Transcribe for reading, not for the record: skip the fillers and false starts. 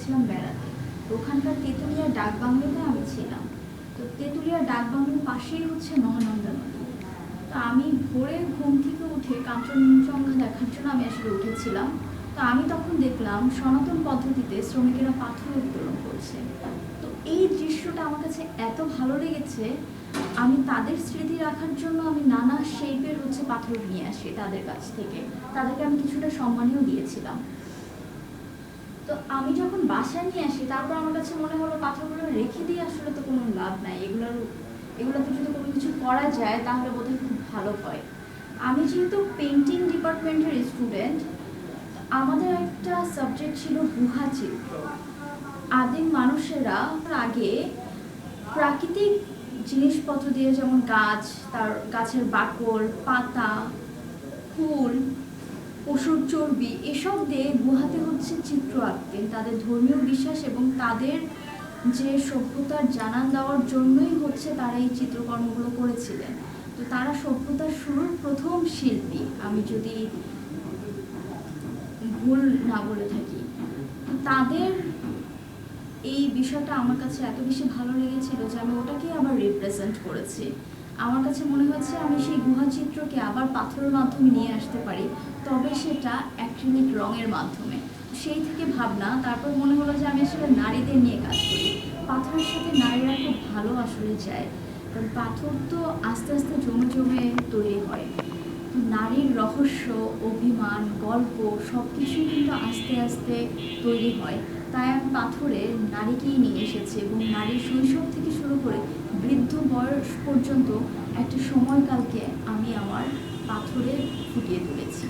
গিয়েছিলাম বেড়াতে। তো ওখানকার তেঁতুলিয়া ডাক বাংলোতে আমি ছিলাম। তো তেঁতুলিয়া ডাক বাংলোর পাশেই হচ্ছে মহানন্দা নদী। তো আমি ভোরে ঘুম থেকে উঠে কাঞ্চনজঙ্ঘা দেখার জন্য আমি আসলে উঠেছিলাম। তো আমি তখন দেখলাম সনাতন পদ্ধতিতে শ্রমিকেরা পাথর উত্তোলন করছে। তো এই দৃশ্যটা আমার কাছে এত ভালো লেগেছে, আমি তাদের স্মৃতি রাখার জন্য আমি নানা শেপের পাথর নিয়ে আসি তাদের কাছ থেকে। তাদেরকে আমি কিছুটা সম্মানীয় দিয়েছিলাম। তো আমি যখন বাসায় নিয়ে আসি, তারপর আমার কাছে মনে হলো পাথরগুলো রেখে দিয়ে আসলে তো কোনো লাভ নাই, এগুলোতে যদি কোনো কিছু করা যায় তাহলে বোধহয় খুব ভালো হয়। আমি যেহেতু পেন্টিং ডিপার্টমেন্টের স্টুডেন্ট, আমাদের একটা সাবজেক্ট ছিল গুহা চিত্র। আদিম মানুষেরা আগে প্রাকৃতিক জিনিসপত্র দিয়ে, যেমন গাছ, তার গাছের বাকল, পাতা, ফুল, পশুর চর্বি, এসব দিয়ে গুহাতে চিত্র আঁকতেন তাদের ধর্মীয় বিশ্বাস এবং তাদের যে সভ্যতার জানান দেওয়ার জন্যই তারা এই চিত্রকর্মগুলো করেছিলেন। তো তারা সভ্যতার শুরুর প্রথম শিল্পী, আমি যদি ভুল না বলে থাকি। তো তাদের এই বিষয়টা আমার কাছে এত বেশি ভালো লেগেছিল যে আমি ওটাকে আবার রিপ্রেজেন্ট করেছি। আমার কাছে মনে হয়েছে আমি সেই গুহা চিত্রকে আবার পাথরের মাধ্যমে নিয়ে আসতে পারি, তবে সেটা অ্যাক্রিলিক রঙের মাধ্যমে। সেই থেকে ভাবনা, তারপর মনে হলো যে আমি আসলে নারীদের নিয়ে কাজ করি। পাথরের সাথে নারীরা খুব ভালো আসলে যায়, কারণ পাথর তো আস্তে আস্তে জমে জমে তৈরি হয়। তো নারীর রহস্য, অভিমান, গল্প সব কিছুই কিন্তু আস্তে আস্তে তৈরি হয়। তাই আমি পাথরে নারীকেই নিয়ে এসেছি এবং নারীর শৈশব থেকে শুরু করে বৃদ্ধ বয়স পর্যন্ত একটা সময়কালকে আমি আমার পাথরে ফুটিয়ে তুলেছি।